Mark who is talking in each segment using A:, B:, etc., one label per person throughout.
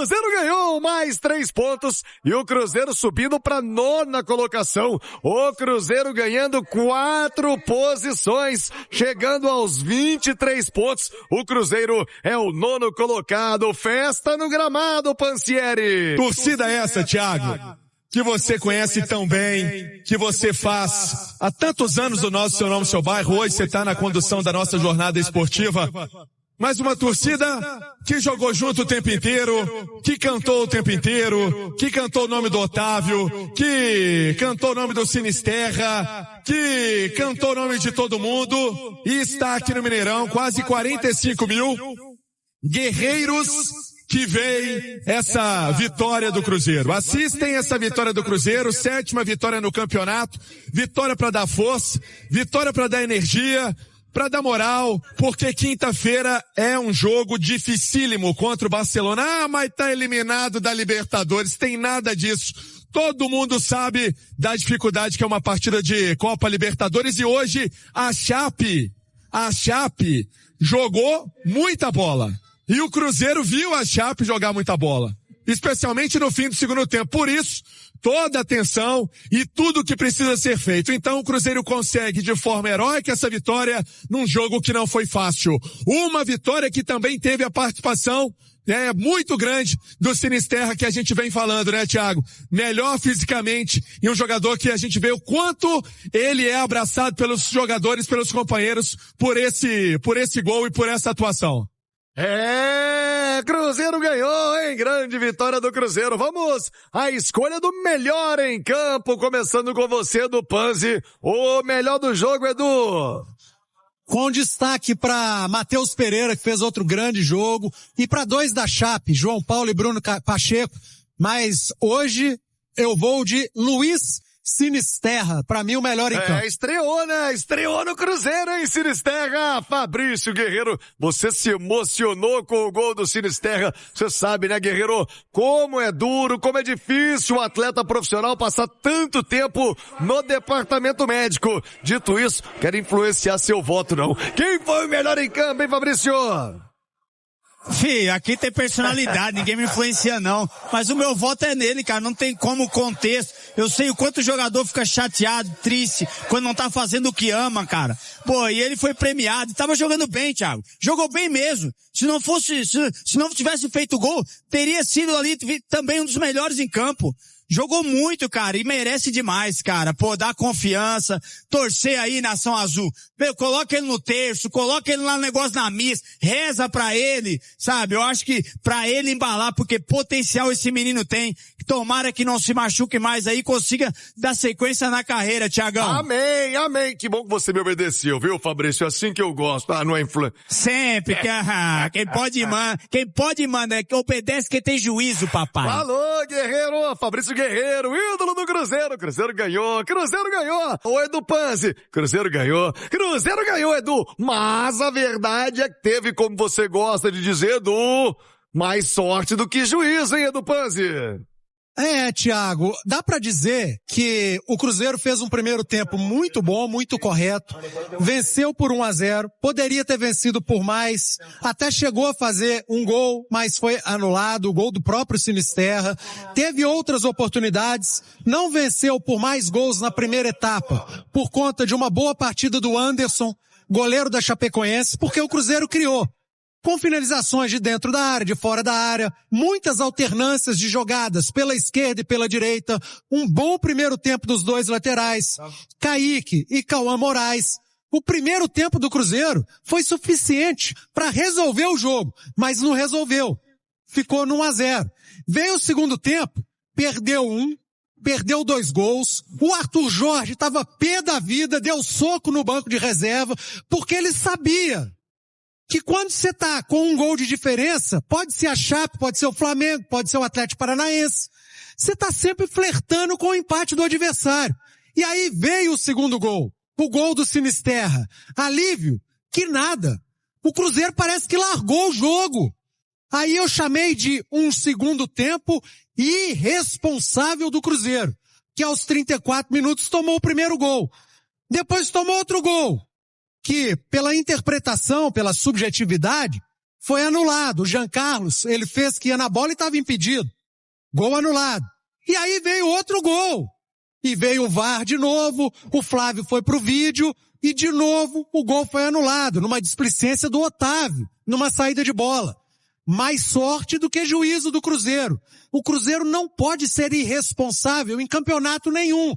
A: Cruzeiro ganhou mais 3 pontos e o Cruzeiro subindo para 9ª colocação. O Cruzeiro ganhando 4 posições, chegando aos 23 pontos. O Cruzeiro é o 9º colocado. Festa no gramado, Pansieri.
B: Torcida essa, Thiago, que você conhece tão bem, que você faz há tantos anos do nosso Seu Nome, Seu Bairro. Hoje você está na condução da nossa jornada esportiva. Mas uma torcida que jogou junto o tempo inteiro, que cantou o tempo inteiro, que cantou o nome do Otávio, que cantou o nome do Sinisterra, que cantou o nome de todo mundo e está aqui no Mineirão, quase 45 mil guerreiros que veem essa vitória do Cruzeiro. Assistem essa vitória do Cruzeiro, 7ª vitória no campeonato, vitória para dar força, vitória para dar energia, para dar moral, porque quinta-feira é um jogo dificílimo contra o Barcelona. Ah, mas tá eliminado da Libertadores, tem nada disso. Todo mundo sabe da dificuldade que é uma partida de Copa Libertadores e hoje a Chape jogou muita bola. E o Cruzeiro viu a Chape jogar muita bola, especialmente no fim do segundo tempo. Por isso, toda a atenção e tudo que precisa ser feito. Então o Cruzeiro consegue de forma heróica essa vitória num jogo que não foi fácil. Uma vitória que também teve a participação muito grande do Sinisterra, que a gente vem falando, né, Thiago? Melhor fisicamente e um jogador que a gente vê o quanto ele é abraçado pelos jogadores, pelos companheiros por esse gol e por essa atuação.
A: Cruzeiro ganhou, hein? Grande vitória do Cruzeiro. Vamos à escolha do melhor em campo, começando com você, do Panzi. O melhor do jogo, Edu.
C: Com destaque para Matheus Pereira, que fez outro grande jogo, e para 2 da Chape, João Paulo e Bruno Pacheco. Mas hoje eu vou de Luiz Sinisterra, pra mim o melhor em campo.
A: Estreou, né? Estreou no Cruzeiro, hein, Sinisterra? Fabrício Guerreiro, você se emocionou com o gol do Sinisterra. Você sabe, né, Guerreiro, como é duro, como é difícil o atleta profissional passar tanto tempo no departamento médico. Dito isso, quero influenciar seu voto, não. Quem foi o melhor em campo, hein, Fabrício?
D: Aqui tem personalidade, ninguém me influencia não. Mas o meu voto é nele, cara, não tem como contexto. Eu sei o quanto o jogador fica chateado, triste, quando não tá fazendo o que ama, cara. Pô, e ele foi premiado, tava jogando bem, Thiago. Jogou bem mesmo. Se não tivesse feito gol, teria sido ali também um dos melhores em campo. Jogou muito, cara, e merece demais, cara. Pô, dá confiança, torcer aí, Nação Azul. Coloca ele no terço, coloca ele lá no negócio na missa, reza pra ele, sabe? Eu acho que pra ele embalar, porque potencial esse menino tem. Tomara que não se machuque mais aí, consiga dar sequência na carreira, Thiagão.
A: Amém, amém. Que bom que você me obedeceu, viu, Fabrício? Assim que eu gosto. Não é influência.
D: Sempre, quem pode manda, é que obedece quem tem juízo, papai.
A: Alô, Guerreiro, Fabrício Guerreiro, ídolo do Cruzeiro. Cruzeiro ganhou. O Edu Panzi, Cruzeiro ganhou, Edu. Mas a verdade é que teve, como você gosta de dizer, Edu, mais sorte do que juízo, hein, Edu Panzi?
C: Thiago, dá pra dizer que o Cruzeiro fez um primeiro tempo muito bom, muito correto, venceu por 1-0, poderia ter vencido por mais, até chegou a fazer um gol, mas foi anulado, o gol do próprio Sinisterra, teve outras oportunidades, não venceu por mais gols na primeira etapa, por conta de uma boa partida do Anderson, goleiro da Chapecoense, porque o Cruzeiro criou. Com finalizações de dentro da área, de fora da área, muitas alternâncias de jogadas pela esquerda e pela direita, um bom primeiro tempo dos 2 laterais, Kaique e Cauã Moraes. O primeiro tempo do Cruzeiro foi suficiente para resolver o jogo, mas não resolveu. Ficou no 1-0. Veio o segundo tempo, perdeu 2 gols, o Arthur Jorge estava pé da vida, deu soco no banco de reserva, porque ele sabia que quando você tá com um gol de diferença, pode ser a Chape, pode ser o Flamengo, pode ser o Atlético Paranaense, você tá sempre flertando com o empate do adversário. E aí veio o segundo gol, o gol do Sinisterra. Alívio? Que nada. O Cruzeiro parece que largou o jogo. Aí eu chamei de um segundo tempo irresponsável do Cruzeiro, que aos 34 minutos tomou o primeiro gol. Depois tomou outro gol, que pela interpretação, pela subjetividade, foi anulado. O Jean Carlos, ele fez que ia na bola e estava impedido. Gol anulado. E aí veio outro gol. E veio o VAR de novo, o Flávio foi pro vídeo e de novo o gol foi anulado, numa displicência do Otávio, numa saída de bola. Mais sorte do que juízo do Cruzeiro. O Cruzeiro não pode ser irresponsável em campeonato nenhum.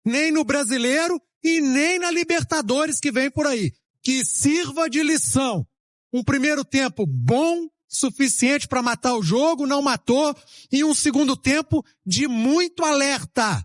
C: Nem no Brasileiro e nem na Libertadores que vem por aí. Que sirva de lição. Um primeiro tempo bom, suficiente para matar o jogo, não matou. E um segundo tempo de muito alerta.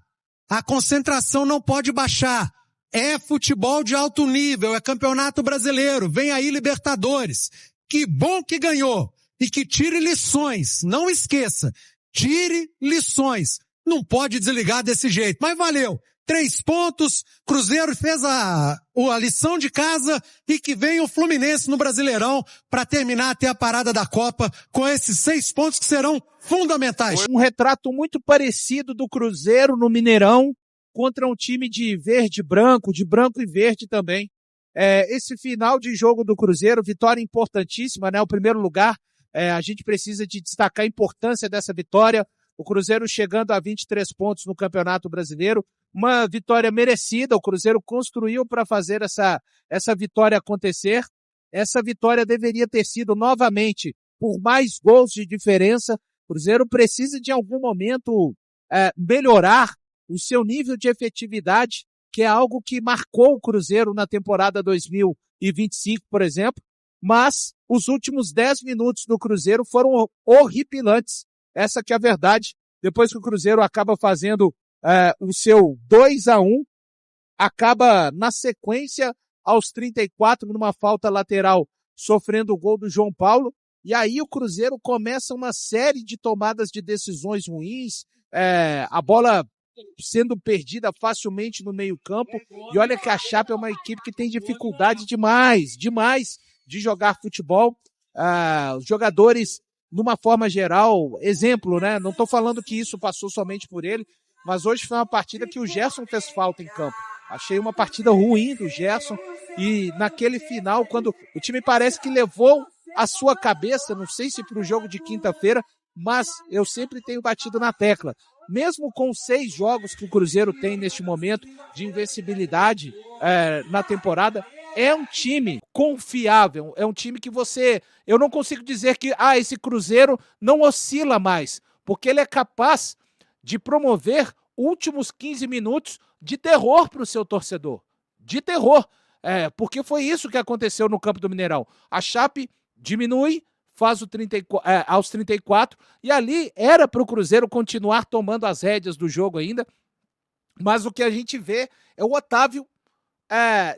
C: A concentração não pode baixar. É futebol de alto nível, é campeonato brasileiro, vem aí Libertadores. Que bom que ganhou. E que tire lições, não esqueça. Tire lições. Não pode desligar desse jeito, mas valeu. 3 pontos, Cruzeiro fez a lição de casa e que vem o Fluminense no Brasileirão para terminar até a parada da Copa com esses 6 pontos que serão fundamentais.
E: Um retrato muito parecido do Cruzeiro no Mineirão contra um time de verde e branco, de branco e verde também. Esse final de jogo do Cruzeiro, vitória importantíssima, né? O primeiro lugar, a gente precisa de destacar a importância dessa vitória. O Cruzeiro chegando a 23 pontos no Campeonato Brasileiro, uma vitória merecida, o Cruzeiro construiu para fazer essa vitória acontecer. Essa vitória deveria ter sido novamente por mais gols de diferença. O Cruzeiro precisa de algum momento melhorar o seu nível de efetividade, que é algo que marcou o Cruzeiro na temporada 2025, por exemplo, mas os últimos 10 minutos do Cruzeiro foram horripilantes. Essa que é a verdade. Depois que o Cruzeiro acaba fazendo o seu 2-1, acaba na sequência aos 34, numa falta lateral, sofrendo o gol do João Paulo, e aí o Cruzeiro começa uma série de tomadas de decisões ruins, a bola sendo perdida facilmente no meio-campo, e olha que a Chape é uma equipe que tem dificuldade demais de jogar futebol. Os jogadores, numa forma geral, exemplo, né? Não estou falando que isso passou somente por ele, mas hoje foi uma partida que o Gerson fez falta em campo. Achei uma partida ruim do Gerson, e naquele final, quando o time parece que levou a sua cabeça, não sei se para o jogo de quinta-feira, mas eu sempre tenho batido na tecla. Mesmo com 6 jogos que o Cruzeiro tem neste momento de invencibilidade na temporada, é um time confiável, é um time que eu não consigo dizer que esse Cruzeiro não oscila mais, porque ele é capaz de promover últimos 15 minutos de terror para o seu torcedor. De terror. Porque foi isso que aconteceu no campo do Mineirão. A Chape diminui, faz aos 34, e ali era para o Cruzeiro continuar tomando as rédeas do jogo ainda, mas o que a gente vê é o Otávio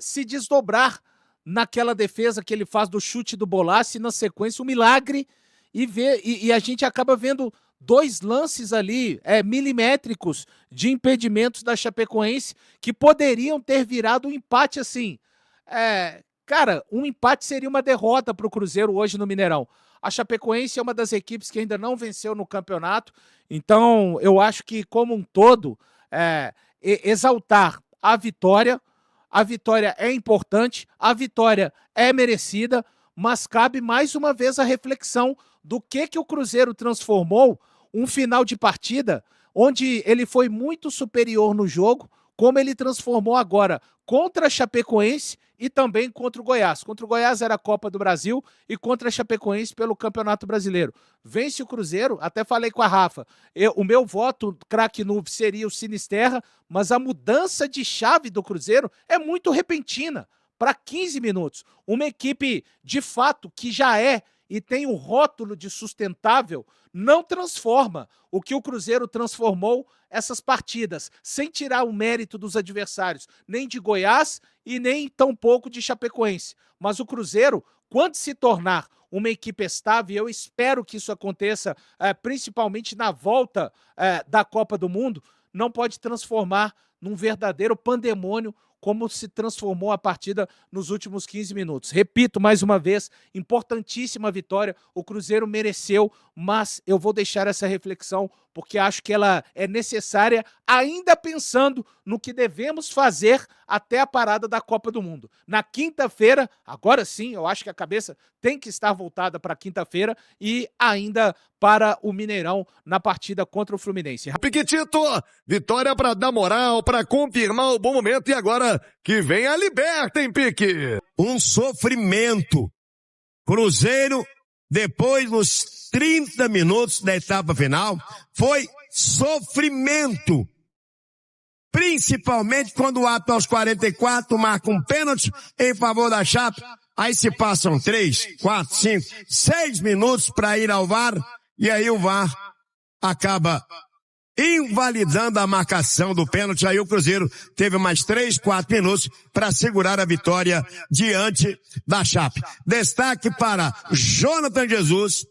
E: se desdobrar naquela defesa que ele faz do chute do Bolassi, na sequência um milagre, e a gente acaba vendo 2 lances ali milimétricos de impedimentos da Chapecoense que poderiam ter virado um empate assim. Cara, um empate seria uma derrota para o Cruzeiro hoje no Mineirão. A Chapecoense é uma das equipes que ainda não venceu no campeonato, então eu acho que, como um todo, exaltar a vitória é importante, a vitória é merecida, mas cabe mais uma vez a reflexão do que o Cruzeiro transformou um final de partida onde ele foi muito superior no jogo, como ele transformou agora contra a Chapecoense e também contra o Goiás. Contra o Goiás era a Copa do Brasil e contra a Chapecoense pelo Campeonato Brasileiro. Vence o Cruzeiro, até falei com a Rafa, o meu voto craque noob seria o Sinisterra, mas a mudança de chave do Cruzeiro é muito repentina, para 15 minutos. Uma equipe, de fato, que já e tem o rótulo de sustentável, não transforma o que o Cruzeiro transformou essas partidas, sem tirar o mérito dos adversários, nem de Goiás e nem tampouco de Chapecoense. Mas o Cruzeiro, quando se tornar uma equipe estável, eu espero que isso aconteça principalmente na volta da Copa do Mundo, não pode transformar num verdadeiro pandemônio como se transformou a partida nos últimos 15 minutos. Repito mais uma vez, importantíssima vitória, o Cruzeiro mereceu, mas eu vou deixar essa reflexão porque acho que ela é necessária ainda pensando no que devemos fazer até a parada da Copa do Mundo. Na quinta-feira, agora sim, eu acho que a cabeça tem que estar voltada para quinta-feira e ainda para o Mineirão na partida contra o Fluminense.
A: Piquitito, vitória para dar moral, para confirmar o bom momento e agora que vem a Liberta, hein, Pique?
F: Um sofrimento. Cruzeiro, depois nos 30 minutos da etapa final, foi sofrimento. Principalmente quando o ato aos 44 marca um pênalti em favor da Chape. Aí se passam 3, 4, 5, 6 minutos para ir ao VAR e aí o VAR acaba invalidando a marcação do pênalti. Aí o Cruzeiro teve mais 3, 4 minutos para segurar a vitória diante da Chape. Destaque para Jonathan Jesus.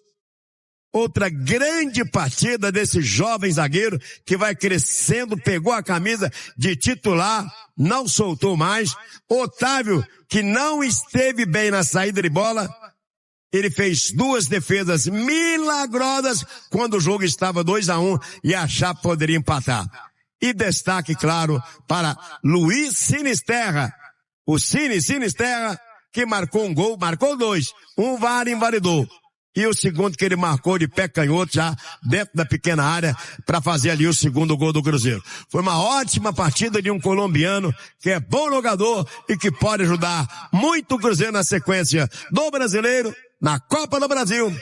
F: Outra grande partida desse jovem zagueiro que vai crescendo, pegou a camisa de titular, não soltou mais. Otávio, que não esteve bem na saída de bola, ele fez 2 defesas milagrosas quando o jogo estava 2-1 e a Chape poderia empatar. E destaque, claro, para Luiz Sinisterra. O Sinisterra, que marcou um gol, marcou 2. Um VAR invalidou. E o segundo que ele marcou de pé canhoto já dentro da pequena área para fazer ali o segundo gol do Cruzeiro. Foi uma ótima partida de um colombiano que é bom jogador e que pode ajudar muito o Cruzeiro na sequência do Brasileiro, na Copa do Brasil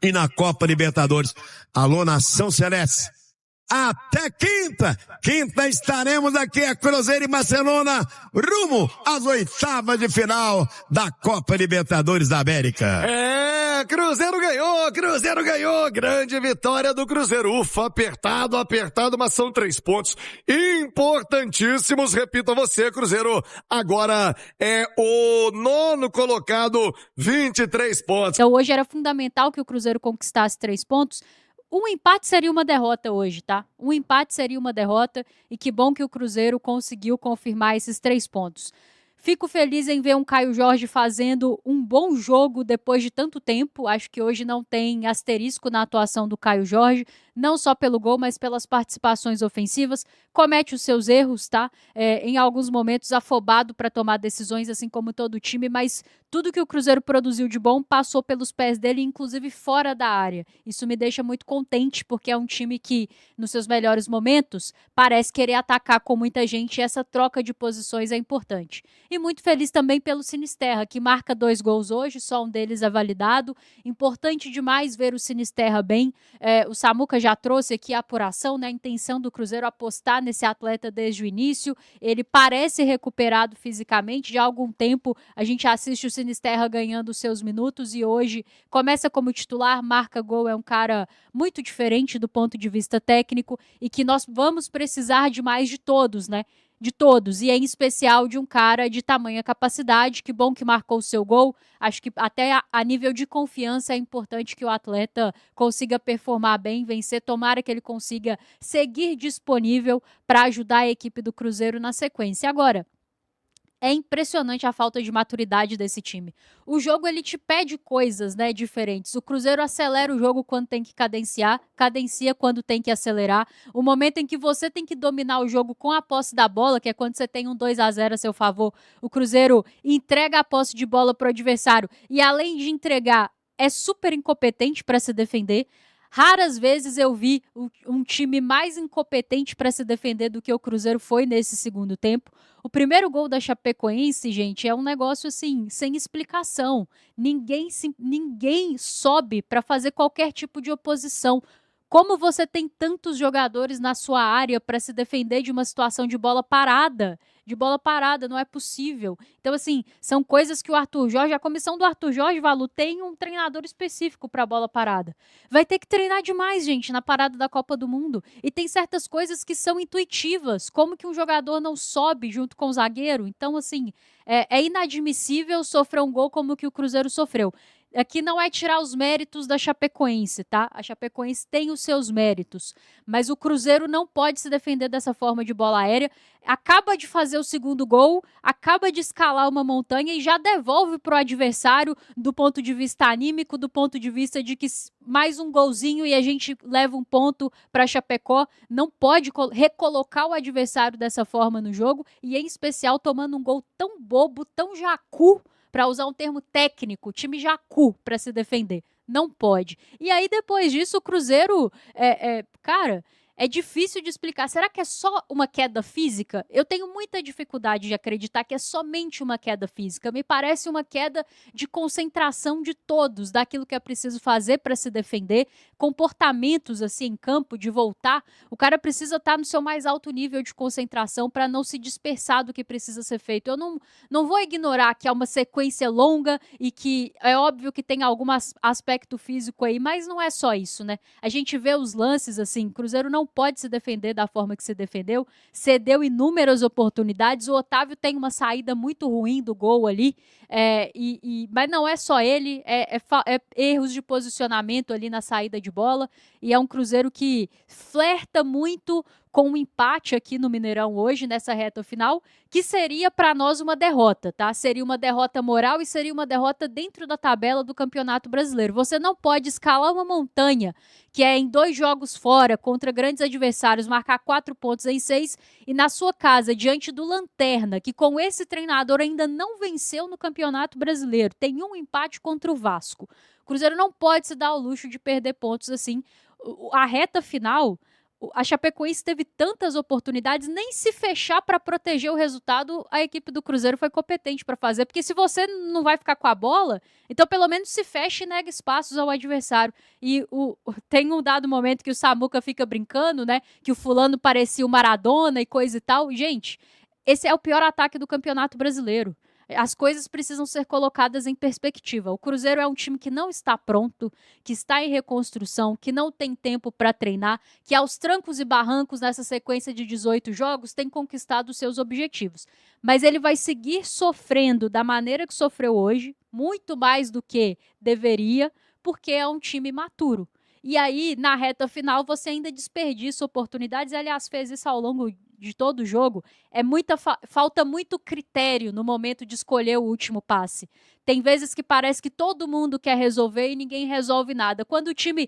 F: e na Copa Libertadores. Alô, Nação Celeste. Até quinta! Quinta estaremos aqui, é Cruzeiro e Barcelona, rumo às oitavas de final da Copa Libertadores da América.
A: Cruzeiro ganhou, grande vitória do Cruzeiro. Ufa, apertado, mas são 3 pontos importantíssimos. Repito a você, Cruzeiro agora é o 9º colocado, 23 pontos.
G: Então hoje era fundamental que o Cruzeiro conquistasse 3 pontos. Um empate seria uma derrota hoje, tá? Um empate seria uma derrota e que bom que o Cruzeiro conseguiu confirmar esses 3 pontos. Fico feliz em ver um Caio Jorge fazendo um bom jogo depois de tanto tempo. Acho que hoje não tem asterisco na atuação do Caio Jorge, não só pelo gol, mas pelas participações ofensivas. Comete os seus erros, tá? Em alguns momentos afobado para tomar decisões, assim como todo o time, mas tudo que o Cruzeiro produziu de bom passou pelos pés dele, inclusive fora da área. Isso me deixa muito contente, porque é um time que, nos seus melhores momentos, parece querer atacar com muita gente e essa troca de posições é importante. E muito feliz também pelo Sinisterra, que marca 2 gols hoje, só um deles é validado. Importante demais ver o Sinisterra bem. O Samuca já trouxe aqui a apuração, né, a intenção do Cruzeiro apostar nesse atleta desde o início. Ele parece recuperado fisicamente. Já há algum tempo a gente assiste o Sinisterra ganhando seus minutos e hoje começa como titular, marca gol, é um cara muito diferente do ponto de vista técnico e que nós vamos precisar de mais de todos, né? De todos, e em especial de um cara de tamanha capacidade. Que bom que marcou o seu gol. Acho que até a nível de confiança é importante que o atleta consiga performar bem, vencer. Tomara que ele consiga seguir disponível para ajudar a equipe do Cruzeiro na sequência. Agora, é impressionante a falta de maturidade desse time. O jogo, ele te pede coisas, né, diferentes. O Cruzeiro acelera o jogo quando tem que cadenciar, cadencia quando tem que acelerar. O momento em que você tem que dominar o jogo com a posse da bola, que é quando você tem um 2-0 a seu favor, o Cruzeiro entrega a posse de bola para o adversário e, além de entregar, é super incompetente para se defender. Raras vezes eu vi um time mais incompetente para se defender do que o Cruzeiro foi nesse segundo tempo. O primeiro gol da Chapecoense, gente, é um negócio assim, sem explicação. Ninguém sobe para fazer qualquer tipo de oposição. Como você tem tantos jogadores na sua área para se defender de uma situação de bola parada? De bola parada, não é possível. Então, assim, são coisas que o Arthur Jorge, a comissão do Arthur Jorge, Valu, tem um treinador específico para bola parada. Vai ter que treinar demais, gente, na parada da Copa do Mundo. E tem certas coisas que são intuitivas, como que um jogador não sobe junto com o zagueiro. Então, assim, é inadmissível sofrer um gol como que o Cruzeiro sofreu. aqui não é tirar os méritos da Chapecoense, tá? A Chapecoense tem os seus méritos, mas o Cruzeiro não pode se defender dessa forma de bola aérea. Acaba de fazer o segundo gol, acaba de escalar uma montanha e já devolve para o adversário do ponto de vista anímico, do ponto de vista de que mais um golzinho e a gente leva um ponto para Chapecó. Não pode recolocar o adversário dessa forma no jogo e, em especial, tomando um gol tão bobo, tão jacu, para usar um termo técnico, time jacu para se defender. Não pode. E aí, depois disso, o Cruzeiro, cara, é difícil de explicar. Será que é só uma queda física? Eu tenho muita dificuldade de acreditar que é somente uma queda física. Me parece uma queda de concentração de todos, daquilo que é preciso fazer para se defender, comportamentos assim em campo, de voltar. O cara precisa estar no seu mais alto nível de concentração para não se dispersar do que precisa ser feito. Eu não vou ignorar que é uma sequência longa e que é óbvio que tem algum aspecto físico aí, mas não é só isso, né? A gente vê os lances assim, Cruzeiro não pode se defender da forma que se defendeu, cedeu inúmeras oportunidades, o Otávio tem uma saída muito ruim do gol ali, mas não é só ele, é erros de posicionamento ali na saída de bola, e é um Cruzeiro que flerta muito com um empate aqui no Mineirão hoje, nessa reta final, que seria para nós uma derrota, tá? Seria uma derrota moral e seria uma derrota dentro da tabela do Campeonato Brasileiro. Você não pode escalar uma montanha, que é em 2 jogos fora, contra grandes adversários, marcar 4 pontos em 6, e na sua casa, diante do Lanterna, que com esse treinador ainda não venceu no Campeonato Brasileiro, tem um empate contra o Vasco. O Cruzeiro não pode se dar ao luxo de perder pontos assim. A reta final, a Chapecoense teve tantas oportunidades, nem se fechar para proteger o resultado, a equipe do Cruzeiro foi competente para fazer, porque se você não vai ficar com a bola, então pelo menos se feche e nega espaços ao adversário. E tem um dado momento que o Samuca fica brincando, né, que o fulano parecia o Maradona e coisa e tal. Gente, esse é o pior ataque do Campeonato Brasileiro. As coisas precisam ser colocadas em perspectiva. O Cruzeiro é um time que não está pronto, que está em reconstrução, que não tem tempo para treinar, que aos trancos e barrancos nessa sequência de 18 jogos tem conquistado os seus objetivos. Mas ele vai seguir sofrendo da maneira que sofreu hoje, muito mais do que deveria, porque é um time maturo. E aí, na reta final, você ainda desperdiça oportunidades. Aliás, fez isso ao longo de todo o jogo. Falta muito critério no momento de escolher o último passe. Tem vezes que parece que todo mundo quer resolver e ninguém resolve nada. Quando o time,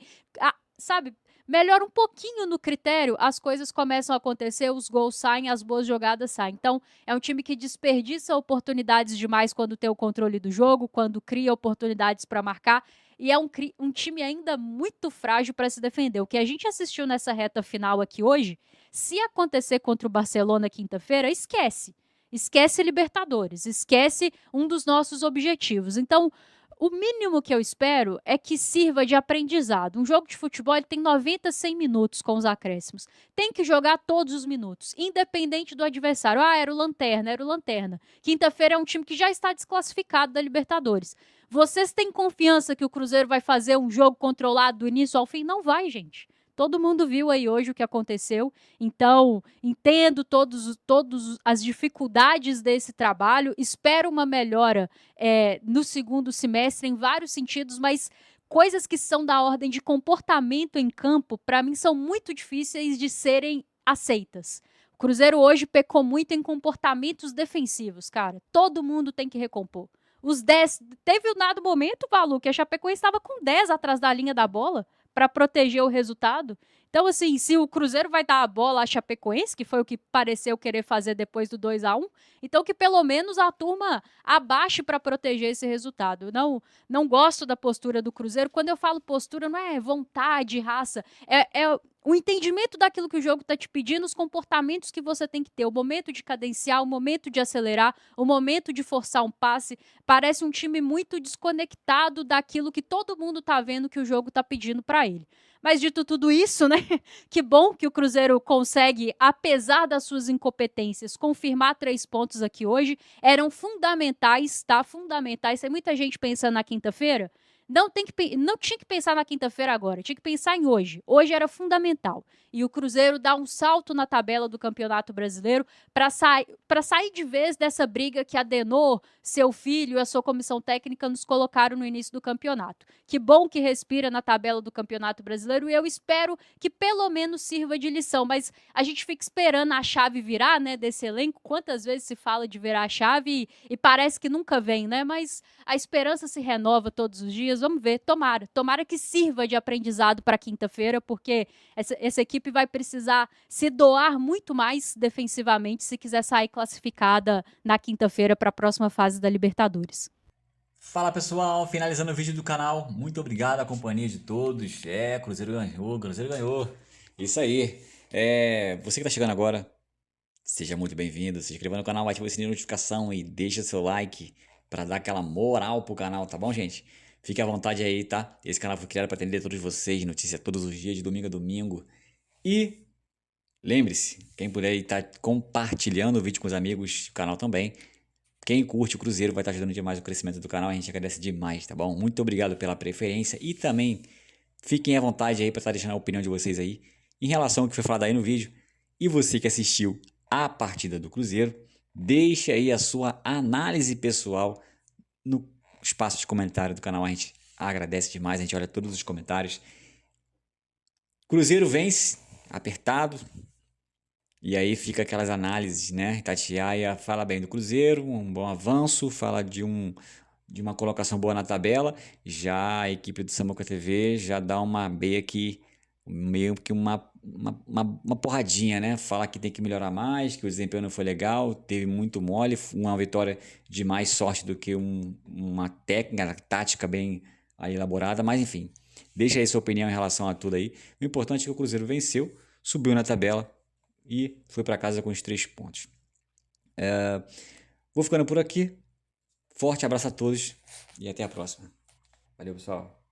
G: melhora um pouquinho no critério, as coisas começam a acontecer, os gols saem, as boas jogadas saem. Então, é um time que desperdiça oportunidades demais quando tem o controle do jogo, quando cria oportunidades para marcar. E é um time ainda muito frágil para se defender. O que a gente assistiu nessa reta final aqui hoje, se acontecer contra o Barcelona quinta-feira, esquece. Esquece Libertadores, esquece um dos nossos objetivos. Então, o mínimo que eu espero é que sirva de aprendizado. Um jogo de futebol ele tem 90, 100 minutos com os acréscimos. Tem que jogar todos os minutos, independente do adversário. Era o Lanterna. Quinta-feira é um time que já está desclassificado da Libertadores. Vocês têm confiança que o Cruzeiro vai fazer um jogo controlado do início ao fim? Não vai, gente. Todo mundo viu aí hoje o que aconteceu, então entendo todas as dificuldades desse trabalho, espero uma melhora no segundo semestre em vários sentidos, mas coisas que são da ordem de comportamento em campo, para mim são muito difíceis de serem aceitas. O Cruzeiro hoje pecou muito em comportamentos defensivos, cara. Todo mundo tem que recompor. Os 10, teve um dado momento, Valu, que a Chapecoense estava com 10 atrás da linha da bola para proteger o resultado. Então, assim, se o Cruzeiro vai dar a bola à Chapecoense, que foi o que pareceu querer fazer depois do 2-1, então que pelo menos a turma abaixe para proteger esse resultado. Não gosto da postura do Cruzeiro. Quando eu falo postura, não é vontade, raça, é o entendimento daquilo que o jogo está te pedindo, os comportamentos que você tem que ter, o momento de cadenciar, o momento de acelerar, o momento de forçar um passe. Parece um time muito desconectado daquilo que todo mundo está vendo que o jogo está pedindo para ele. Mas dito tudo isso, né? Que bom que o Cruzeiro consegue, apesar das suas incompetências, confirmar 3 pontos aqui hoje. Eram fundamentais, tá? Fundamentais. Tem muita gente pensando na quinta-feira. Não tinha que pensar na quinta-feira agora, tinha que pensar em hoje. Hoje era fundamental. E o Cruzeiro dá um salto na tabela do Campeonato Brasileiro para sair de vez dessa briga que Adenor, seu filho e a sua comissão técnica nos colocaram no início do campeonato. Que bom que respira na tabela do Campeonato Brasileiro e eu espero que pelo menos sirva de lição. Mas a gente fica esperando a chave virar, né, desse elenco. Quantas vezes se fala de virar a chave e parece que nunca vem, né? Mas a esperança se renova todos os dias. Vamos ver, tomara que sirva de aprendizado para quinta-feira, porque essa equipe vai precisar se doar muito mais defensivamente se quiser sair classificada na quinta-feira para a próxima fase da Libertadores.
H: Fala pessoal, finalizando o vídeo do canal, muito obrigado à companhia de todos. Cruzeiro ganhou. Isso aí. Você que tá chegando agora, seja muito bem-vindo. Se inscreva no canal, ative o sininho de notificação e deixa seu like para dar aquela moral pro canal, tá bom, gente? Fique à vontade aí, tá? Esse canal foi criado para atender todos vocês, notícia todos os dias, de domingo a domingo. E lembre-se, quem puder estar compartilhando o vídeo com os amigos, o canal também. Quem curte o Cruzeiro vai estar ajudando demais o crescimento do canal, a gente agradece demais, tá bom? Muito obrigado pela preferência e também fiquem à vontade aí para estar deixando a opinião de vocês aí em relação ao que foi falado aí no vídeo. E você que assistiu a partida do Cruzeiro, deixe aí a sua análise pessoal no espaço de comentário do canal, a gente agradece demais, a gente olha todos os comentários. Cruzeiro vence, apertado, e aí fica aquelas análises, né? Itatiaia fala bem do Cruzeiro, um bom avanço, fala de uma colocação boa na tabela, já a equipe do Samuca TV já dá uma meio que uma porradinha, né? Fala que tem que melhorar mais, que o desempenho não foi legal, teve muito mole, uma vitória de mais sorte do que uma técnica, tática bem aí elaborada, mas enfim, deixa aí sua opinião em relação a tudo aí. O importante é que o Cruzeiro venceu, subiu na tabela e foi para casa com os 3 pontos. Vou ficando por aqui, forte abraço a todos e até a próxima. Valeu, pessoal.